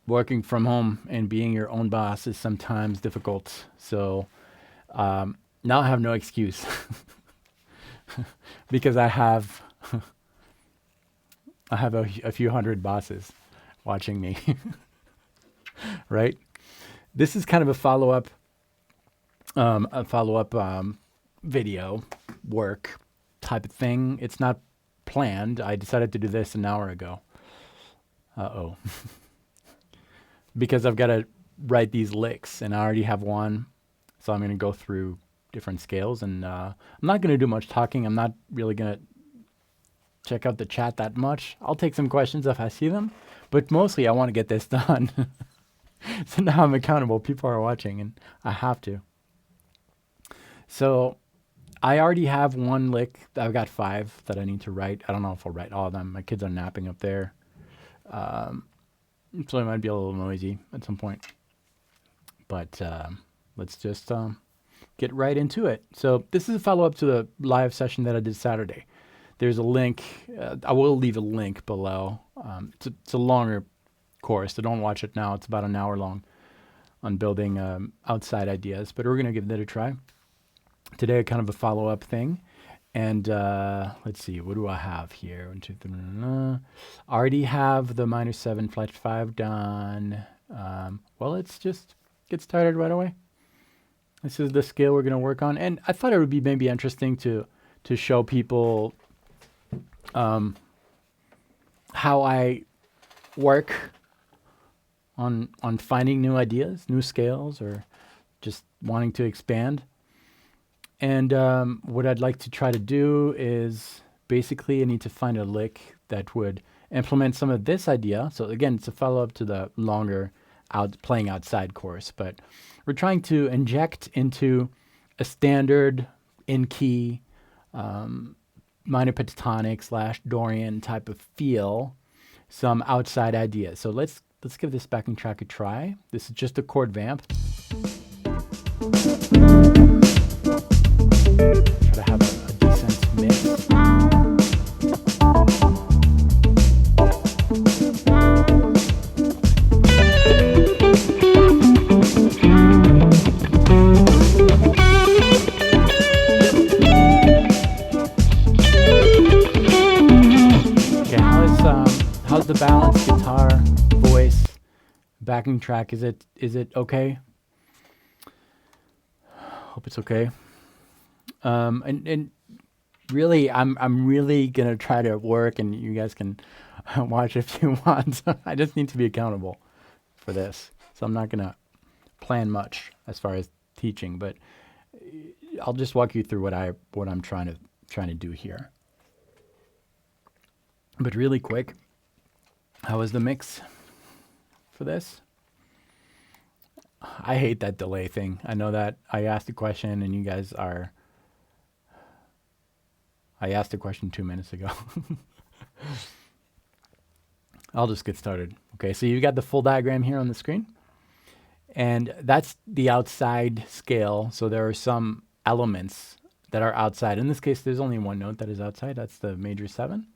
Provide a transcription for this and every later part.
working from home and being your own boss is sometimes difficult. So now I have no excuse because I have a few hundred bosses watching me, right? This is kind of a follow up video work type of thing. It's not planned. I decided to do this an hour ago. Uh-oh. Because I've got to write these licks, and I already have one. So I'm going to go through different scales, and I'm not going to do much talking. I'm not really going to check out the chat that much. I'll take some questions if I see them, but mostly I want to get this done. So now I'm accountable. People are watching, and I have to. So I already have one lick. I've got 5 that I need to write. I don't know if I'll write all of them. My kids are napping up there. So it might be a little noisy at some point. But let's just get right into it. So this is a follow-up to the live session that I did Saturday. There's a link. I will leave a link below. It's a longer course, so don't watch it now. It's about an hour long on building outside ideas, but we're going to give that a try. Today, kind of a follow-up thing. And let's see, what do I have here? 1, 2, 3. Already have the minor 7 flat 5 done. Well, let's just get started right away. This is the scale we're going to work on. And I thought it would be maybe interesting to show people how I work on finding new ideas, new scales, or just wanting to expand. And what I'd like to try to do is basically I need to find a lick that would implement some of this idea. So again, it's a follow-up to the longer playing outside course, but we're trying to inject into a standard in-key minor pentatonic / Dorian type of feel some outside ideas. So let's give this backing track a try. This is just a chord vamp. Try to have a decent mix. Okay, how's the balance, guitar, voice, backing track? Is it okay? Hope it's okay. And really, I'm really gonna try to work, and you guys can watch if you want. I just need to be accountable for this, so I'm not gonna plan much as far as teaching, but I'll just walk you through what I'm trying to do here. But really quick, how was the mix for this? I hate that delay thing. I know that I asked a question and you guys are. I asked a question 2 minutes ago. I'll just get started. Okay, so you got the full diagram here on the screen. And that's the outside scale. So there are some elements that are outside. In this case, there's only one note that is outside. That's the major 7.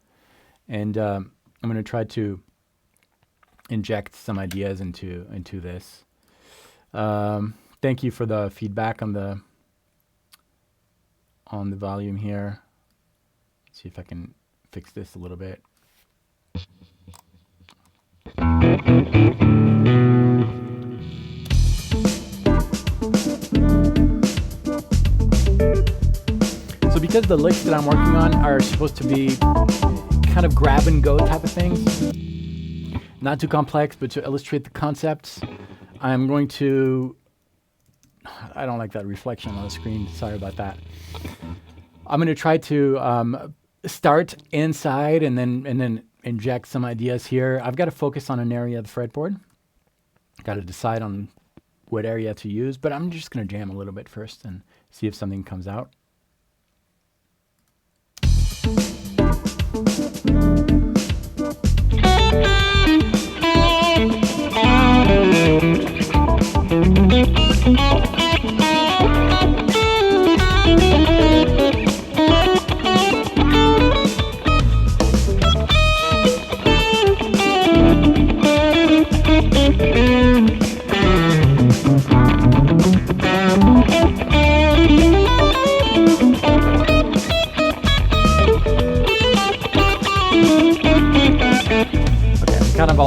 And I'm going to try to inject some ideas into this. Thank you for the feedback on the volume here. See if I can fix this a little bit. So because the licks that I'm working on are supposed to be kind of grab and go type of things, not too complex, but to illustrate the concepts, I'm going to, I don't like that reflection on the screen. Sorry about that. I'm going to try to start inside and then inject some ideas here. I've got to focus on an area of the fretboard. Got to decide on what area to use, but I'm just going to jam a little bit first and see if something comes out.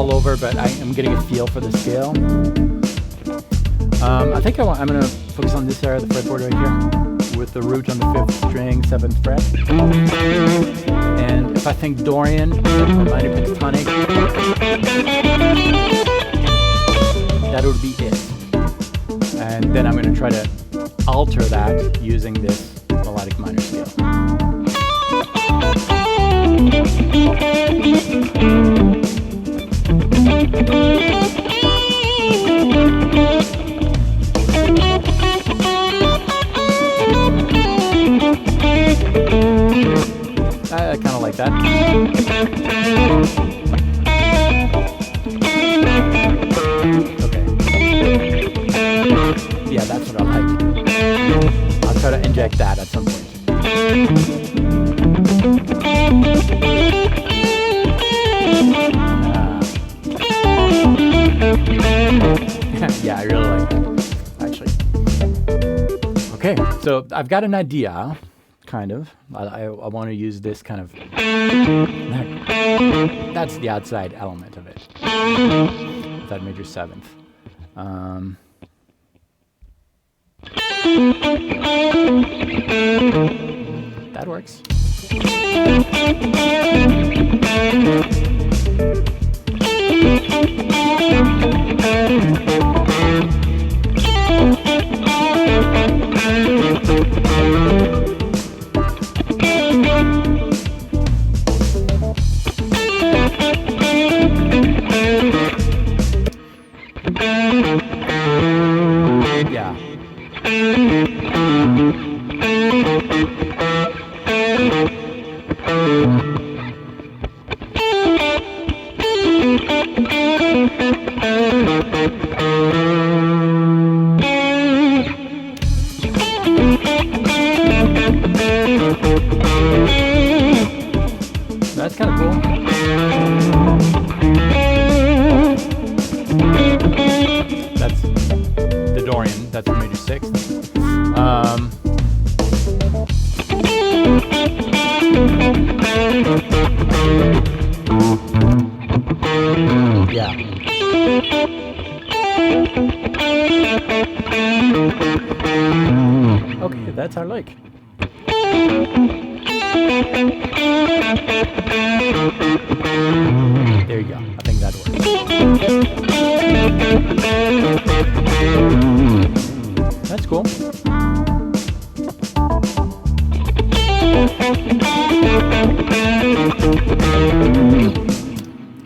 all over, but I am getting a feel for the scale. I think I'm going to focus on this area of the fretboard right here, with the root on the 5th string, 7th fret. And if I think Dorian, or minor pentatonic, that would be it. And then I'm going to try to alter that using this melodic minor scale. I kind of like that. Okay. Yeah, that's what I like. I'll try to inject that at some point. Yeah, I really like that, actually. Okay, so I've got an idea, kind of. I want to use this kind of... That's the outside element of it. That major 7th. That works. Yeah. That's kind of cool. That's the Dorian. That's the major 6th. Yeah. Okay, that's our lick. There you go. I think that works. That's cool.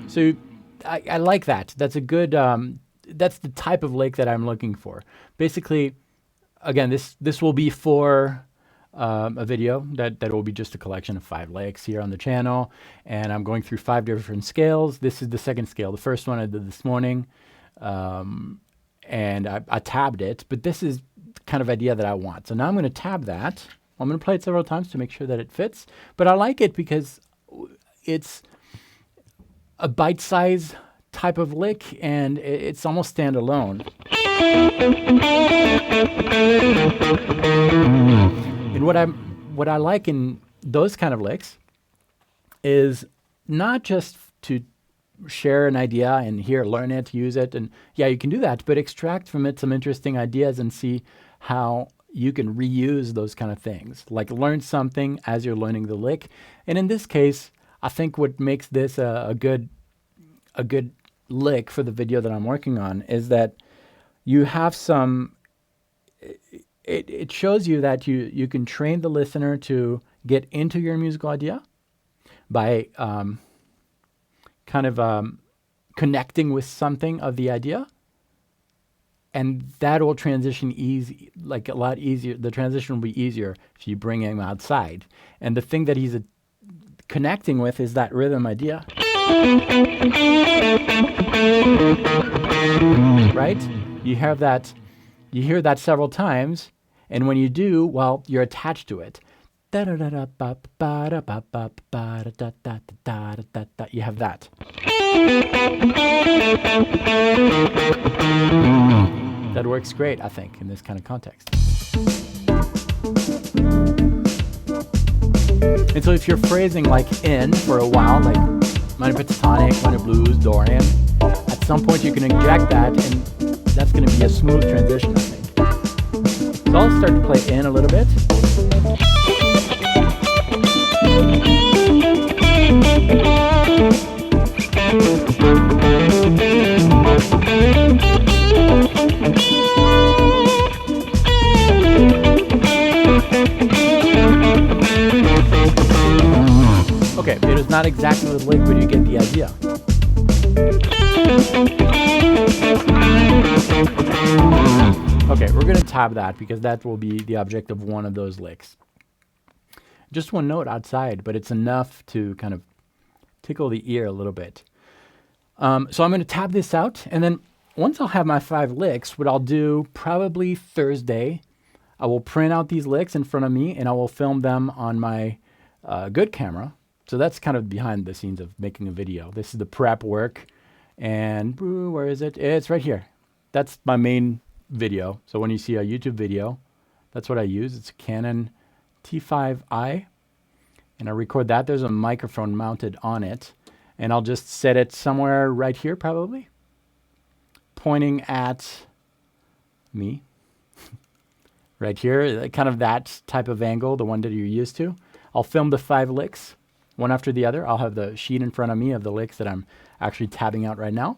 So I like that. That's a good, that's the type of lick that I'm looking for. Basically, again, this will be for a video that will be just a collection of 5 licks here on the channel, and I'm going through 5 different scales. This is the 2nd scale. The first one I did this morning, and I tabbed it, but this is the kind of idea that I want. So now I'm going to tab that. I'm going to play it several times to make sure that it fits, but I like it because it's a bite-size type of lick, and it's almost standalone. And what I like in those kind of licks is not just to share an idea and here learn it, use it, and yeah, you can do that, but extract from it some interesting ideas and see how you can reuse those kind of things. Like learn something as you're learning the lick. And in this case, I think what makes this a good lick for the video that I'm working on is that you have some, it shows you that you can train the listener to get into your musical idea by connecting with something of the idea, and that will transition easy, like a lot easier. The transition will be easier if you bring him outside. And the thing that he's connecting with is that rhythm idea. Right? You hear that several times, and when you do, well, you're attached to it. You have that. That works great, I think, in this kind of context. And so if you're phrasing like in for a while, like minor pentatonic, minor blues, Dorian, some point you can inject that, and that's going to be a smooth transition, I think. So I'll start to play in a little bit. Okay, it is not exactly the lick, but you get the idea. Okay, we're going to tab that because that will be the object of one of those licks. Just one note outside, but it's enough to kind of tickle the ear a little bit. So I'm going to tab this out, and then once I'll have my 5 licks, what I'll do probably Thursday, I will print out these licks in front of me, and I will film them on my good camera. So that's kind of behind the scenes of making a video. This is the prep work, and where is it? It's right here. That's my main video. So when you see a YouTube video, that's what I use. It's a Canon T5i, and I record that. There's a microphone mounted on it, and I'll just set it somewhere right here, probably pointing at me. Right here, kind of that type of angle, the one that you're used to. I'll film the 5 licks, one after the other. I'll have the sheet in front of me of the licks that I'm actually tabbing out right now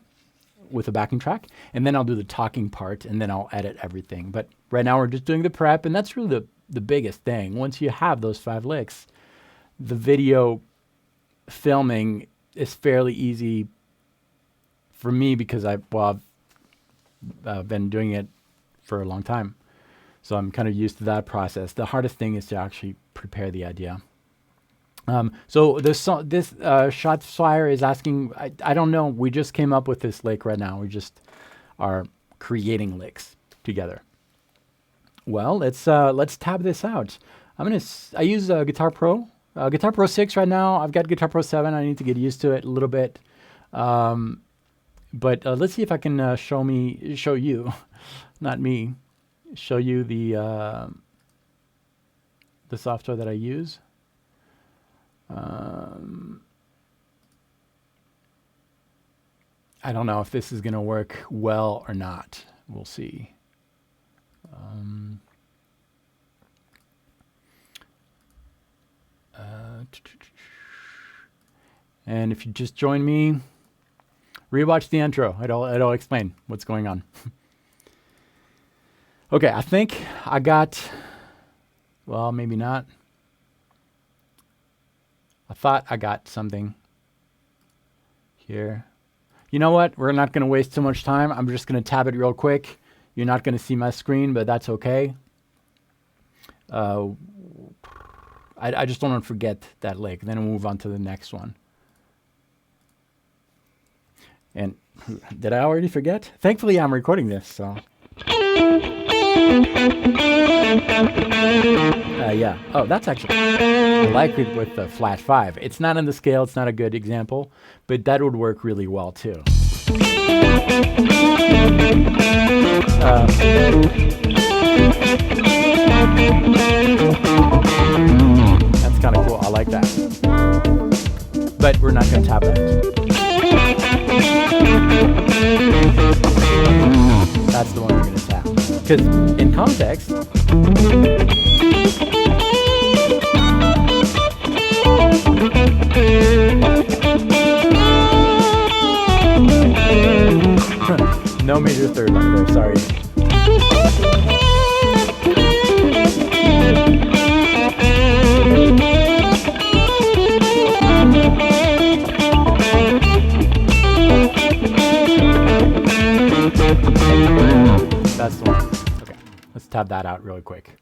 with a backing track, and then I'll do the talking part, and then I'll edit everything. But right now we're just doing the prep, and that's really the biggest thing. Once you have those 5 licks, the video filming is fairly easy for me because I've been doing it for a long time. So I'm kind of used to that process. The hardest thing is to actually prepare the idea. So this Shots Fire is asking, I don't know, we just came up with this lick right now. We just are creating licks together. Well, let's tab this out. I use Guitar Pro. Guitar Pro 6 right now. I've got Guitar Pro 7. I need to get used to it a little bit. But let's see if I can show you, not me, show you the software that I use. I don't know if this is going to work well or not. We'll see. And if you just join me, rewatch the intro. It'll explain what's going on. Okay, I think I got, well, maybe not. I thought I got something here. You know what? We're not going to waste too much time. I'm just going to tab it real quick. You're not going to see my screen, but that's okay. I just don't want to forget that lick. Then we'll move on to the next one. And did I already forget? Thankfully, I'm recording this, so. Yeah. Oh, that's actually, I like it with the flat 5. It's not in the scale. It's not a good example, but that would work really well too. That's kind of cool. I like that. But we're not going to tap that. That's the one we're going to tap. Because in context, no major third line there, sorry. That's the one. Okay, let's tab that out really quick.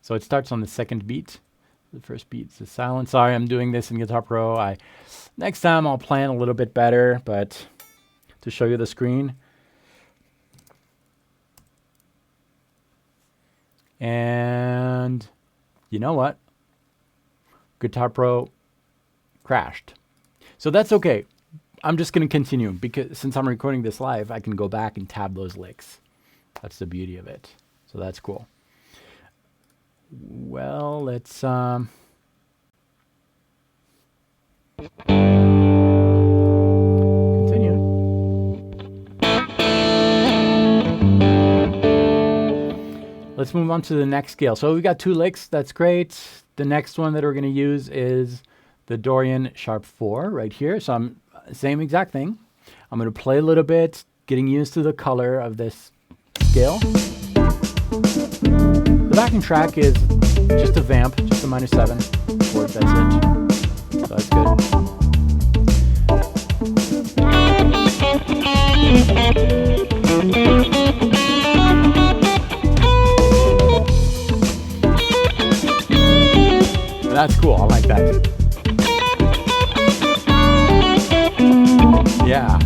So it starts on the second beat. The first beat is silent. Sorry, I'm doing this in Guitar Pro. Next time I'll plan a little bit better, but to show you the screen. And you know what? Guitar Pro crashed. So that's okay. I'm just going to continue because since I'm recording this live, I can go back and tab those licks. That's the beauty of it. So that's cool. Well, let's I'm let's move on to the next scale. So we've got 2 licks. That's great. The next one that we're going to use is the Dorian sharp 4 right here. So I'm same exact thing. I'm going to play a little bit, getting used to the color of this scale. The backing track is just a Vamp, just a -7 chord. That's it. So that's good. That's cool. I like that. Yeah.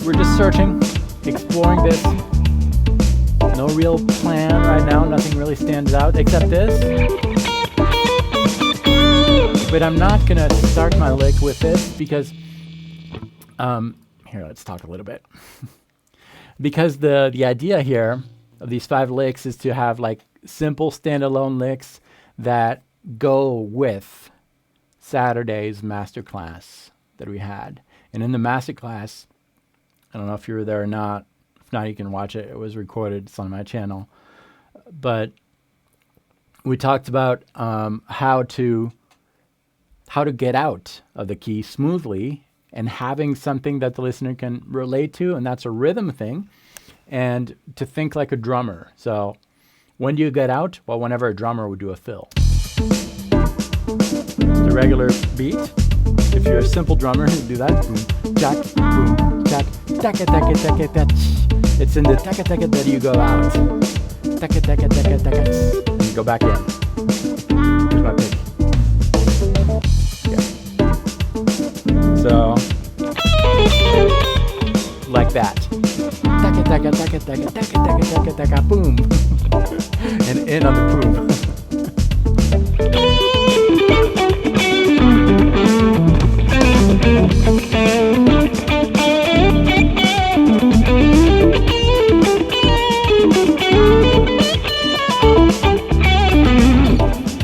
We're just searching, exploring this. No real plan right now. Nothing really stands out except this. But I'm not going to start my lick with this because, here, let's talk a little bit. Because the idea here of these 5 licks is to have like simple standalone licks that go with Saturday's masterclass that we had. And in the masterclass, I don't know if you were there or not. If not, you can watch it. It was recorded. It's on my channel. But we talked about how to get out of the key smoothly and having something that the listener can relate to, and that's a rhythm thing, and to think like a drummer. So when do you get out? Well, whenever a drummer would do a fill. The regular beat. If you're a simple drummer, you do that. Boom, jack, boom, jack, taka, taka, taka, taka. It's in the taka, taka that you go out. Taka, taka, taka, taka. And you go back in. Here's my pick. Okay. So, like that. Taka, taka, taka, taka, taka, taka, taka, taka, boom. And in on the boom.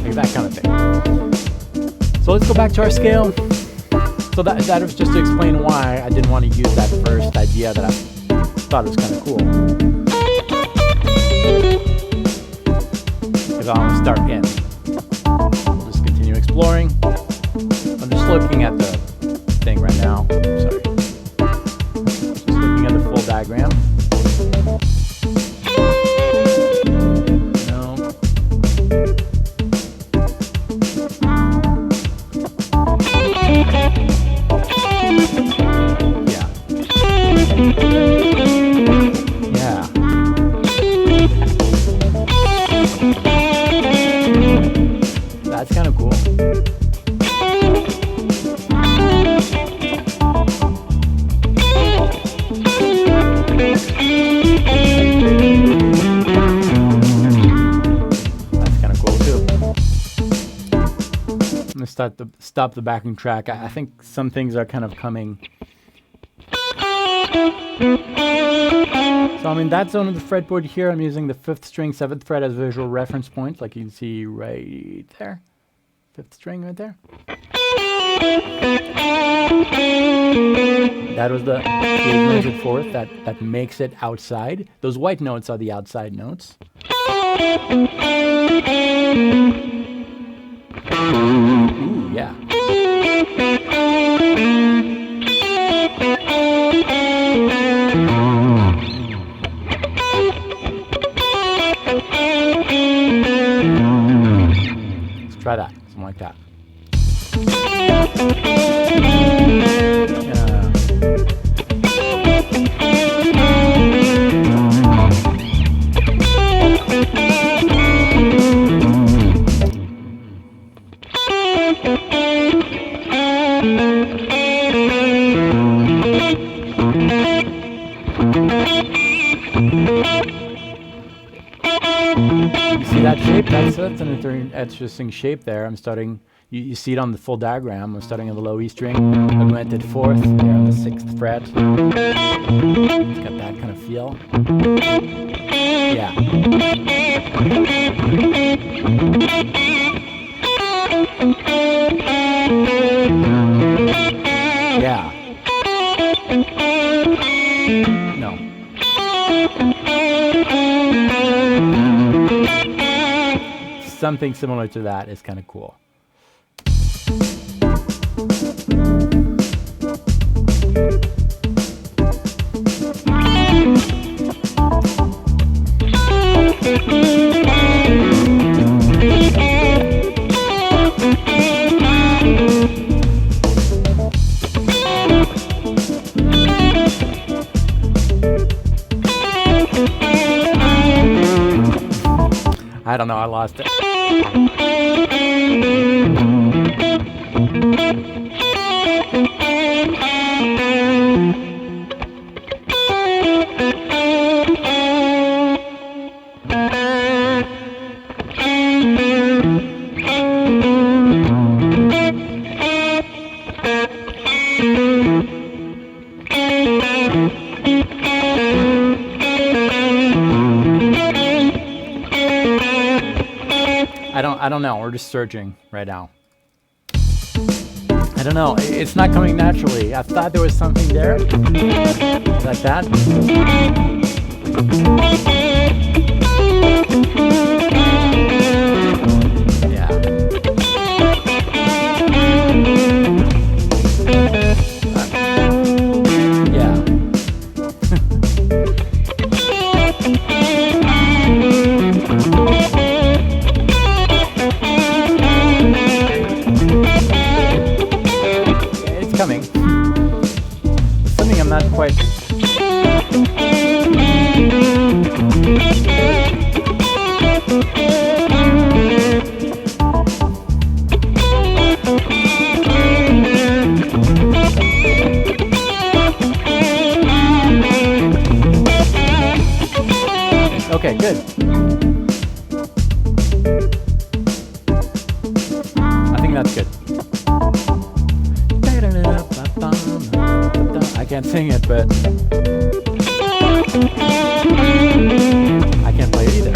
Like that kind of thing. So let's go back to our scale. So that was just to explain why I didn't want to use that first idea that I thought was kind of cool. Because I want to start in. We'll just continue exploring. I'm just looking at the thing right now. Sorry. Just looking at the full diagram. No. Yeah. Yeah. That's kind of cool. Stop the backing track. I think some things are kind of coming. So I'm in that zone of the fretboard here. I'm using the 5th string, 7th fret as a visual reference point, like you can see right there. 5th string right there. That was the 8th major 4th that makes it outside. Those white notes are the outside notes. Ooh, yeah. Let's try that, something like that. shape, that's an interesting shape there. I'm starting, you see it on the full diagram. I'm starting on the low E string, augmented fourth there on the 6th fret. It's got that kind of feel. Yeah. Yeah. No. Something similar to that is kind of cool. I don't know, I lost it. I don't know. We're just searching right now. I don't know. It's not coming naturally. I thought there was something there, like that. Yeah. Yeah. Coming. Something I'm not quite. Okay, good. I think that's good. I can't sing it, but I can't play it either.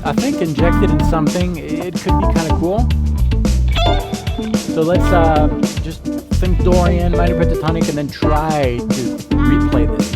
I think injected in something, it could be kind of cool. So let's just think Dorian, minor pentatonic, and then try to replay this.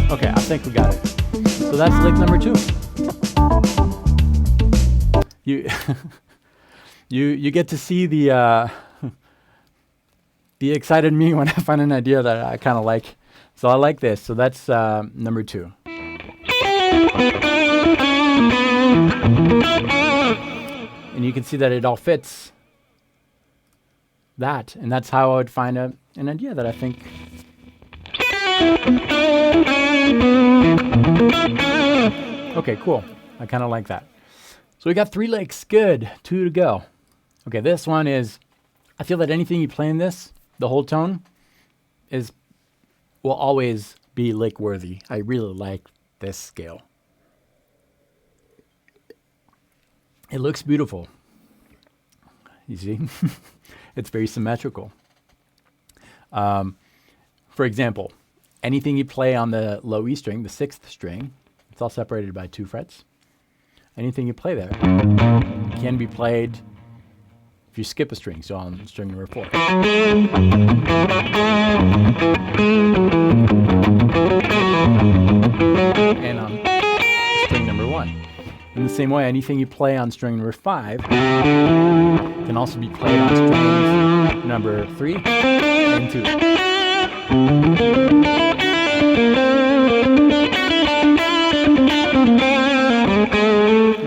Okay, I think we got it. So that's lick number 2. You get to see the excited me when I find an idea that I kind of like. So I like this. So that's number 2. And you can see that it all fits that. And that's how I would find an idea that I think. Okay, cool. I kind of like that. So we got 3 licks. Good. 2 to go. Okay, this one is, I feel that anything you play in this, the whole tone, will always be lick worthy. I really like this scale. It looks beautiful. You see? It's very symmetrical. For example, anything you play on the low E string, the 6th string, It's all separated by 2 frets. Anything you play there can be played if you skip a string, so on string number 4. And on string number 1. In the same way, anything you play on string number 5 can also be played on strings number 3 and 2.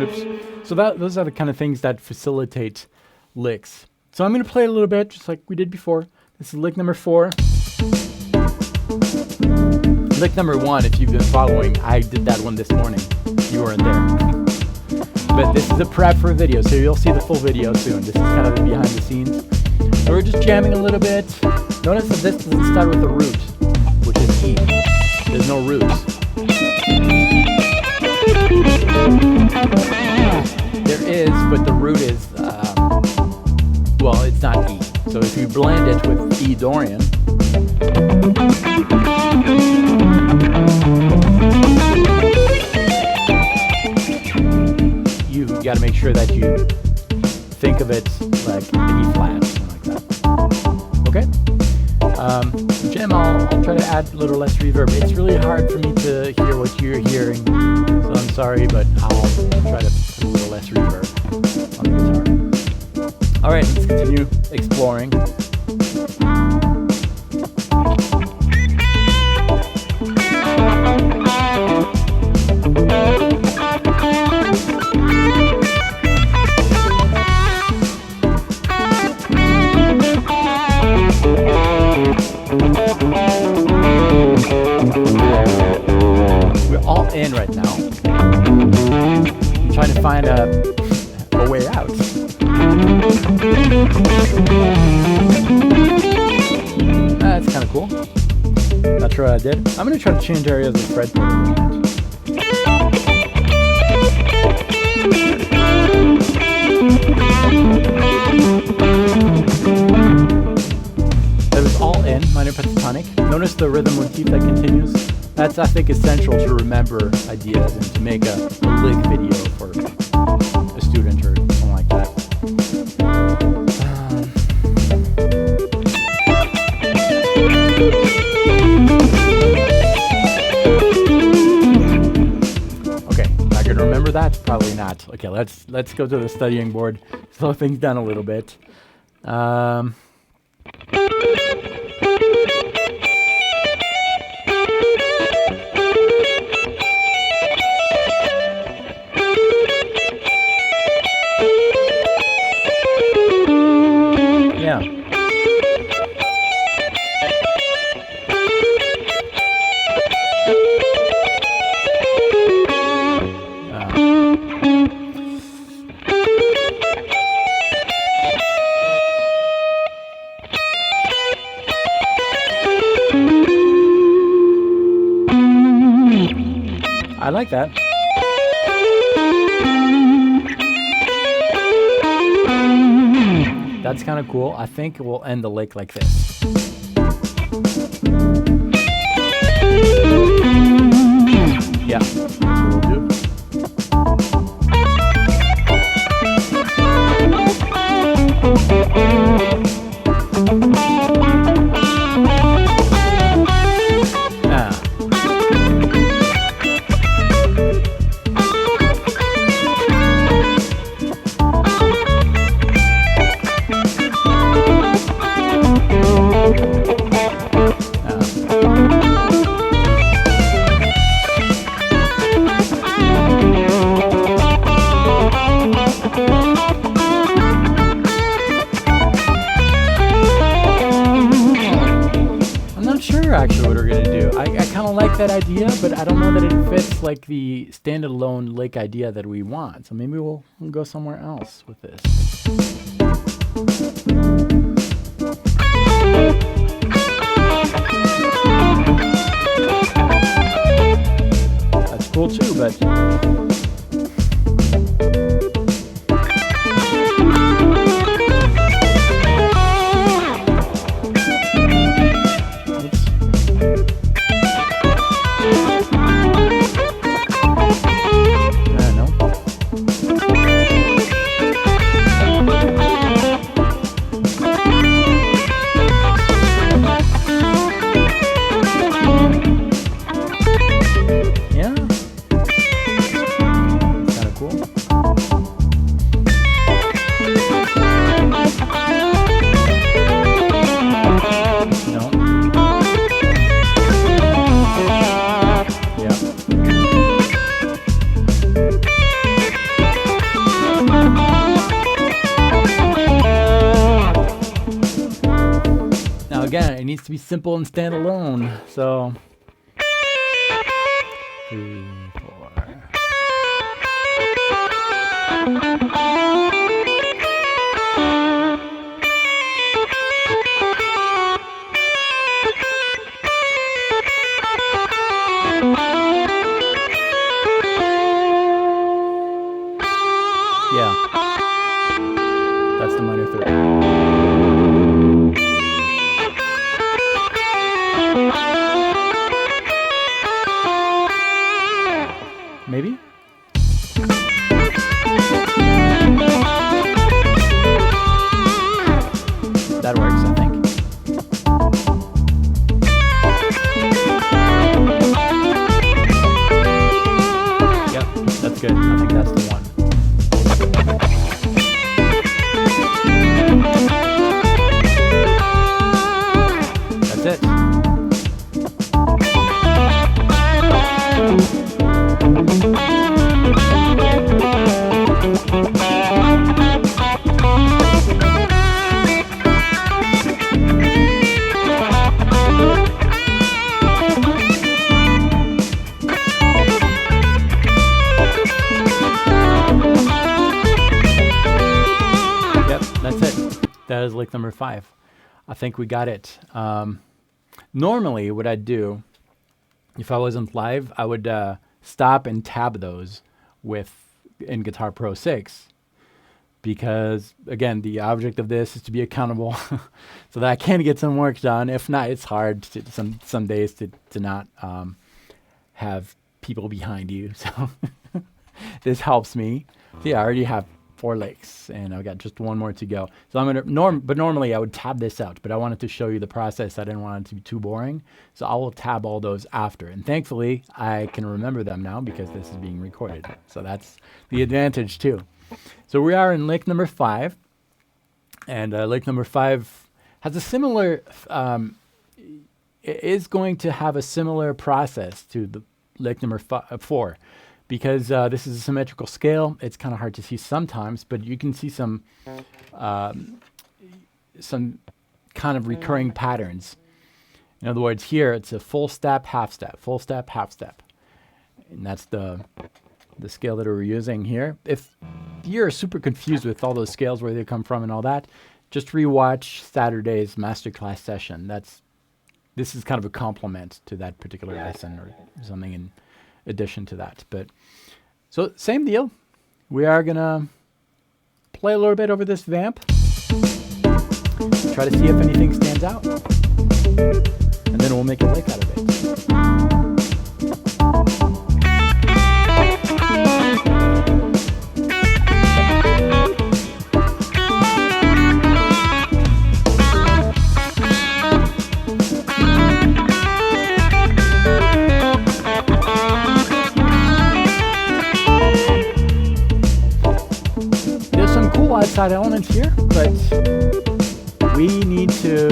Oops. So those are the kind of things that facilitate licks. So I'm going to play a little bit, just like we did before. This is lick number 4. Lick number 1, if you've been following, I did that one this morning. You weren't there. But this is a prep for a video, so you'll see the full video soon. This is kind of the behind the scenes. So we're just jamming a little bit. Notice that this doesn't start with a root, which is E. There's no roots. There is, but the root is, well, it's not E. So if you blend it with E Dorian, you've got to make sure that you think of it like an E flat, something like that. Okay? Jim, I'll try to add a little less reverb. It's really hard for me to hear what you're hearing, so I'm sorry, but I'll try to put a little less reverb on the guitar. All right, let's continue exploring. We're all in right now. I'm trying to find a way out. That's kind of cool. Not sure what I did. I'm going to try to change areas of the fretboard a little bit. That was all in, minor pentatonic. Notice the rhythm motif that continues. That's, I think, essential to remember ideas and to make a lick video for a student or something like that. Okay, am I gonna remember that? Probably not. Okay, let's go to the studying board. Slow things down a little bit. Yeah. I like that. That's kind of cool. I think we'll end the lick like this. Yeah, that's what we'll do. Actually what we're gonna do. I kind of like that idea, but I don't know that it fits like the standalone lick idea that we want. So maybe we'll go somewhere else with this. That's cool too, but again, it needs to be simple and stand alone. So 3, 4. Yeah, that's the minor third. Maybe? That works, I think. Yep, that's good. I think that's the one. That's it. That is lick number 5. I think we got it. Normally, what I'd do, if I wasn't live, I would stop and tab those in Guitar Pro 6. Because, again, the object of this is to be accountable so that I can get some work done. If not, it's hard some days to not have people behind you. So this helps me. So yeah, I already have 4 licks, and I've got just 1 more to go. So I'm gonna but normally I would tab this out, but I wanted to show you the process. I didn't want it to be too boring, so I will tab all those after. And thankfully, I can remember them now because this is being recorded. So that's the advantage too. So we are in lick number 5, and lick number 5 has a similar. It is going to have a similar process to the lick number 4. Because this is a symmetrical scale, it's kind of hard to see sometimes, but you can see some kind of recurring patterns. In other words, here it's a full step, half step, full step, half step. And that's the scale that we're using here. If you're super confused with all those scales, where they come from and all that, just rewatch Saturday's masterclass session. This is kind of a complement to that particular lesson or something in addition to that. But so same deal. We are gonna play a little bit over this vamp, try to see if anything stands out, and then we'll make a lick out of it. Outside elements here, but we need to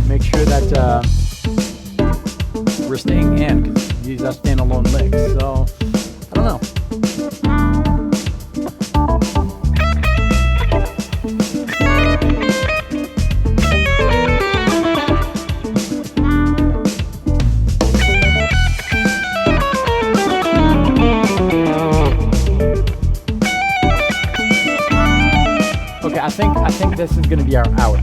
make sure that we're staying in, because these are standalone licks. So I don't know. I think this is going to be our out.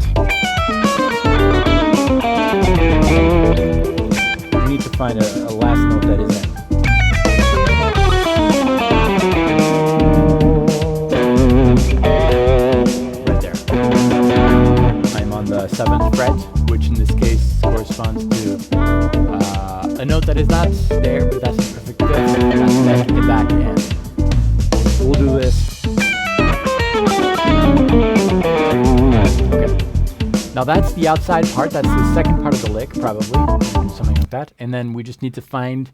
We need to find a last note that is in. Right there. I'm on the 7th fret, which in this case corresponds to a note that is not there, but that's a perfect fit. That's back in the back end. We'll do this. Now that's the outside part. That's the second part of the lick, probably, something like that. And then we just need to find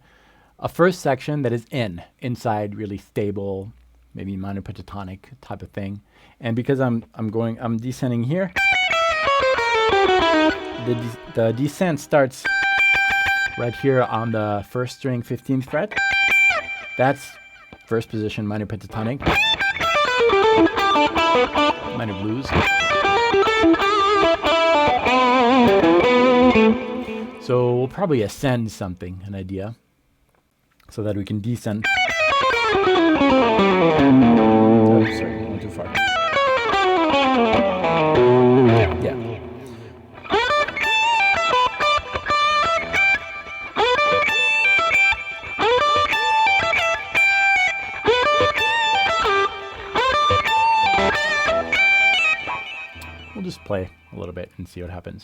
a first section that is inside, really stable, maybe minor pentatonic type of thing. And because I'm descending here, the descent starts right here on the 1st string, 15th fret. That's first position minor pentatonic, minor blues. probably ascend something, an idea, so that we can descend. Oh, sorry, went too far. Yeah. We'll just play a little bit and see what happens.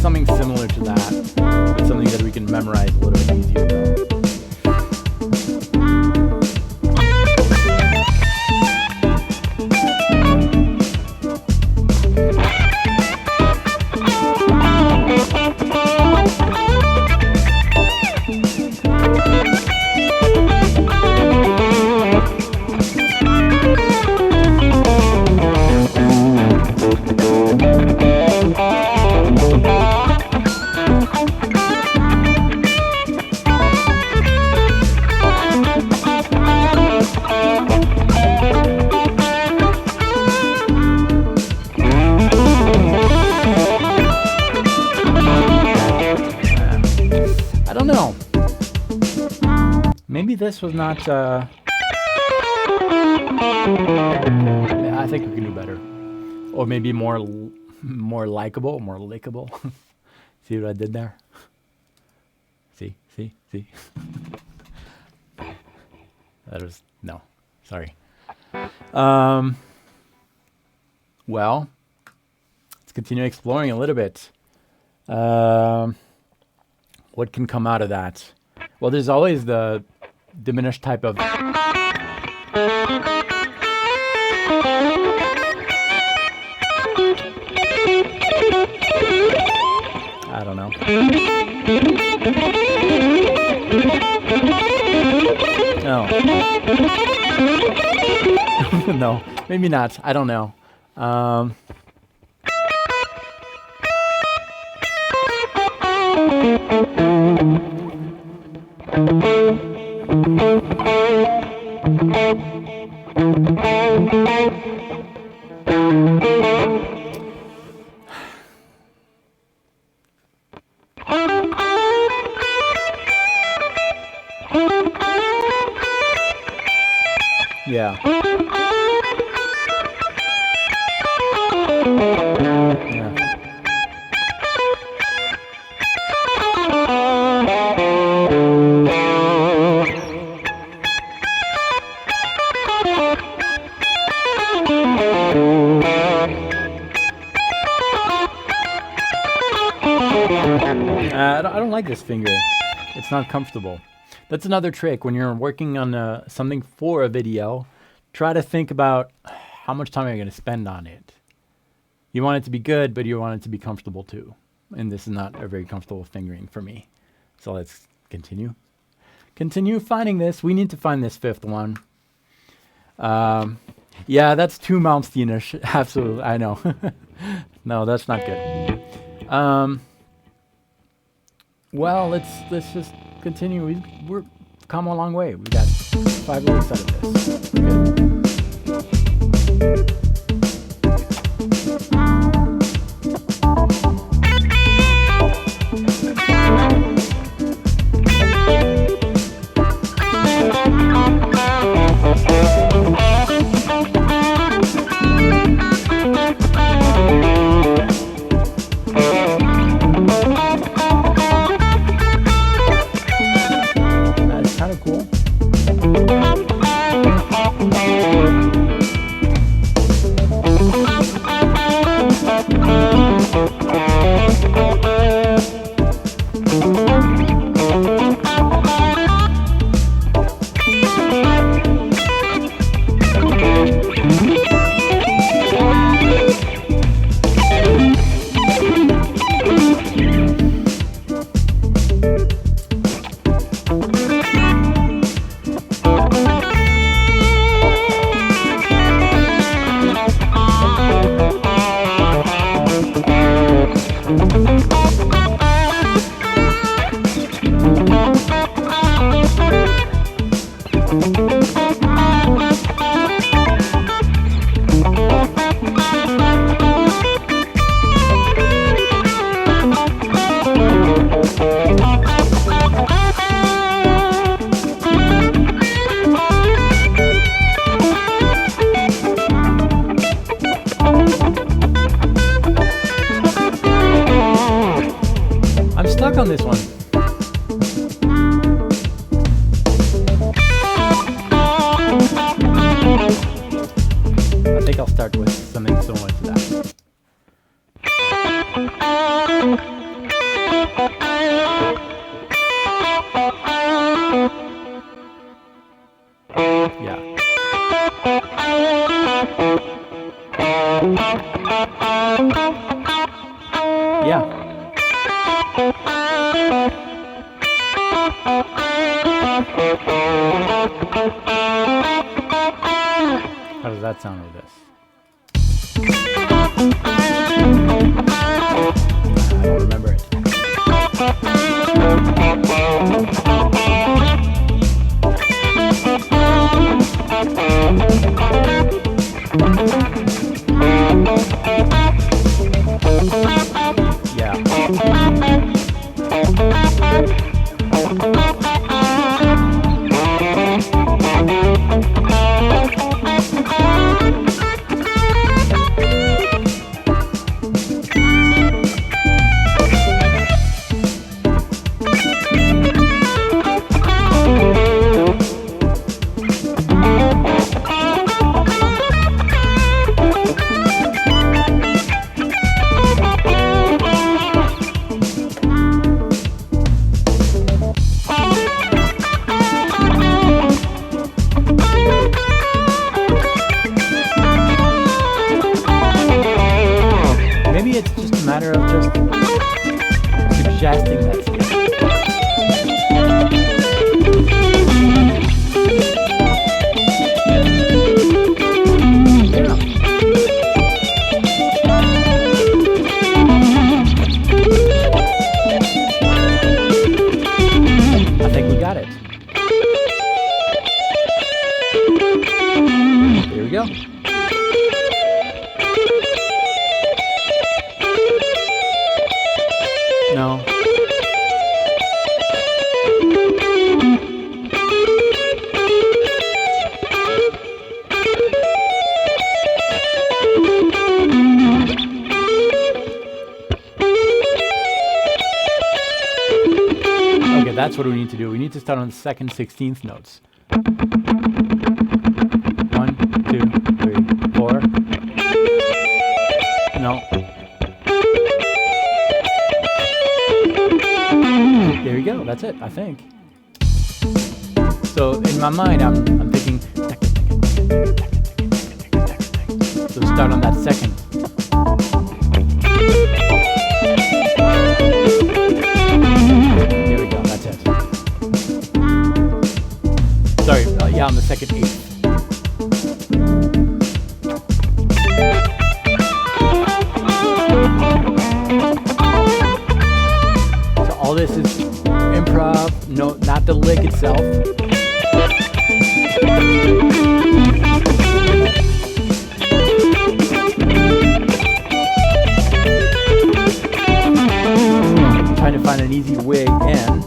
Something similar to that, but something that we can memorize a little bit easier though. I don't know. Maybe this was not. I think we can do better, or maybe more likable, more lickable. See what I did there? See. That was no. Sorry. Well, let's continue exploring a little bit. What can come out of that? Well, there's always the diminished type of... I don't know. No. No, maybe not. I don't know. Yeah. I don't like this finger. It's not comfortable. That's another trick when you're working on something for a video. Try to think about how much time are you going to spend on it. You want it to be good, but you want it to be comfortable too. And this is not a very comfortable fingering for me. So let's continue. Continue finding this. We need to find this fifth one. Yeah, that's too Malmsteenish. Absolutely, I know. No, that's not good. Well, let's just continue. We've come a long way. We got 5 lyrics out of this. Good. That's kind of cool. one. I think I'll start with something similar to that. Yeah. Yeah. How does that sound with this? I don't remember it. Yeah. Maybe it's just a matter of just suggesting that skill. Yeah. I think we got it. Here we go. No. Okay, that's what we need to do. We need to start on the second 16th notes. 1, 2, 3, 4. No. There you go. That's it, I think. So in my mind, I'm thinking. So start on that second. There we go. That's it. Sorry. Yeah, on the second 8th. All this is improv, no, not the lick itself. I'm trying to find an easy way in.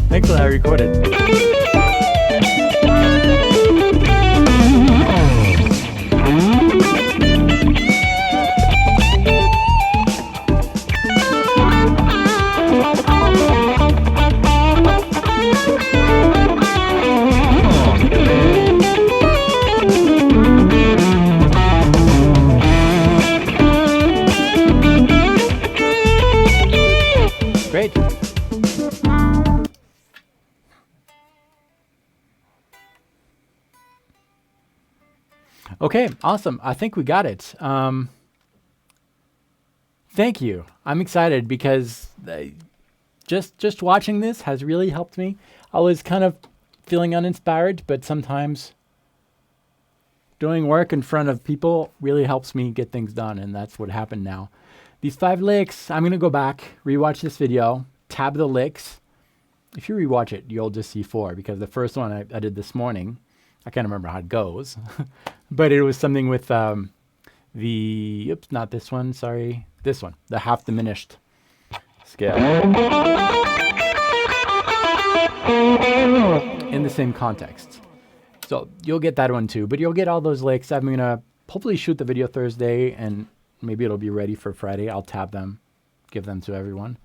Thankfully I recorded. Great. Okay, awesome. I think we got it. Thank you. I'm excited because just watching this has really helped me. I was kind of feeling uninspired, but sometimes doing work in front of people really helps me get things done, and that's what happened now. These 5 licks, I'm going to go back, rewatch this video, tab the licks. If you rewatch it, you'll just see 4, because the first one I did this morning, I can't remember how it goes, but it was something with oops, not this one, sorry, this one, the half diminished scale. In the same context. So you'll get that one too, but you'll get all those licks. I'm gonna hopefully shoot the video Thursday and maybe it'll be ready for Friday. I'll tab them, give them to everyone.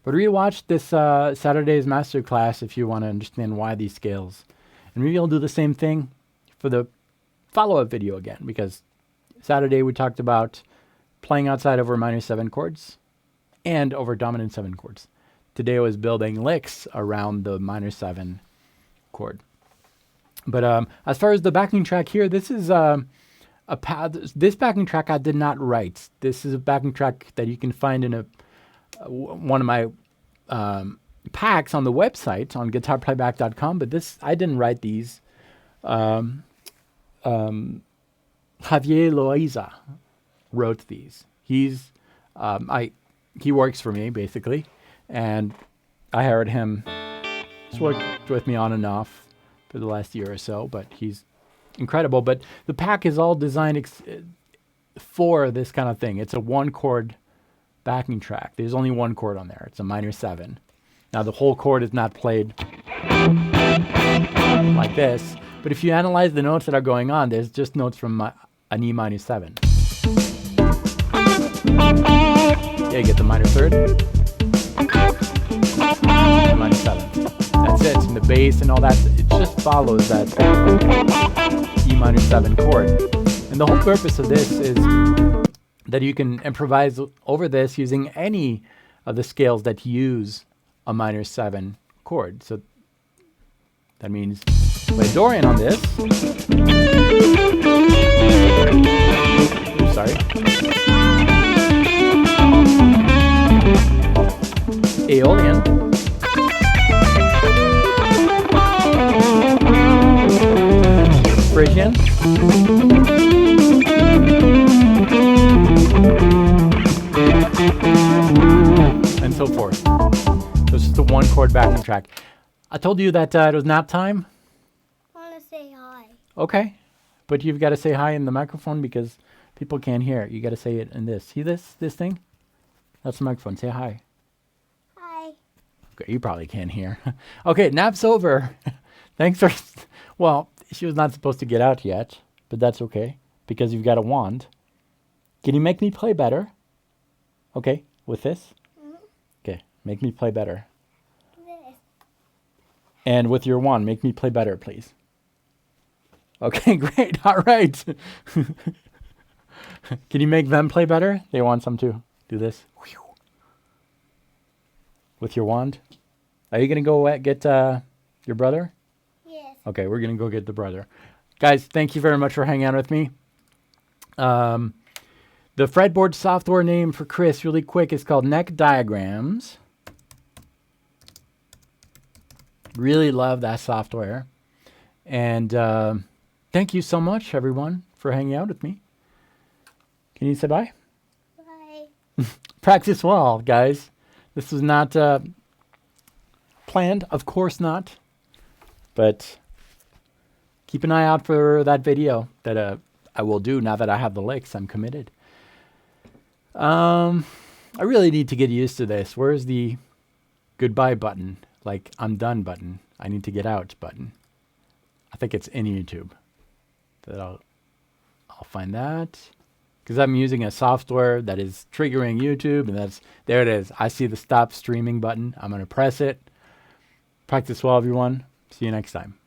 But rewatch this Saturday's masterclass if you want to understand why these scales. And maybe I'll do the same thing for the follow-up video again, because Saturday we talked about playing outside over minor 7 chords and over dominant 7 chords. Today I was building licks around the minor 7 chord. But as far as the backing track here, this is this backing track I did not write. This is a backing track that you can find in one of my packs on the website on guitarplayback.com. But this, I didn't write these. Javier Loaiza wrote these. He works for me basically, and I hired him. He's worked with me on and off for the last year or so, but he's incredible. But the pack is all designed for this kind of thing. It's a 1-chord backing track. There's only 1 chord on there. It's a minor 7. Now the whole chord is not played like this, but if you analyze the notes that are going on, there's just notes from an E minor 7. Yeah, you get the minor 3rd, and minor 7. That's it. And the bass and all that, it just follows that E minor 7 chord. And the whole purpose of this is that you can improvise over this using any of the scales that use a minor 7 chord. So that means play Dorian on this. Oops, sorry. Aeolian. Phrygian. And so forth. So it's just a 1-chord backing track. I told you that it was nap time. I want to say hi. Okay. But you've got to say hi in the microphone because people can't hear it. You got to say it in this. See this thing? That's the microphone. Say hi. Hi. Okay, you probably can't hear. Okay, nap's over. Thanks for... Well, she was not supposed to get out yet, but that's okay because you've got a wand. Can you make me play better? Okay, with this? Mm-hmm. Okay, make me play better. This. And with your wand, make me play better, please. Okay, great. All right. Can you make them play better? They want some too. Do this. With your wand. Are you going to go get your brother? Yes. Okay, we're going to go get the brother. Guys, thank you very much for hanging out with me. The fretboard software name for Chris, really quick, is called Neck Diagrams. Really love that software. And thank you so much, everyone, for hanging out with me. Can you say bye? Bye. Practice well, guys. This was not planned, of course not. But keep an eye out for that video that I will do now that I have the licks. I'm committed. I really need to get used to this. Where's the goodbye button? Like, I'm done button. I need to get out button. I think it's in YouTube. That I'll find that. Because I'm using a software that is triggering YouTube, and there it is. I see the stop streaming button. I'm going to press it. Practice well, everyone. See you next time.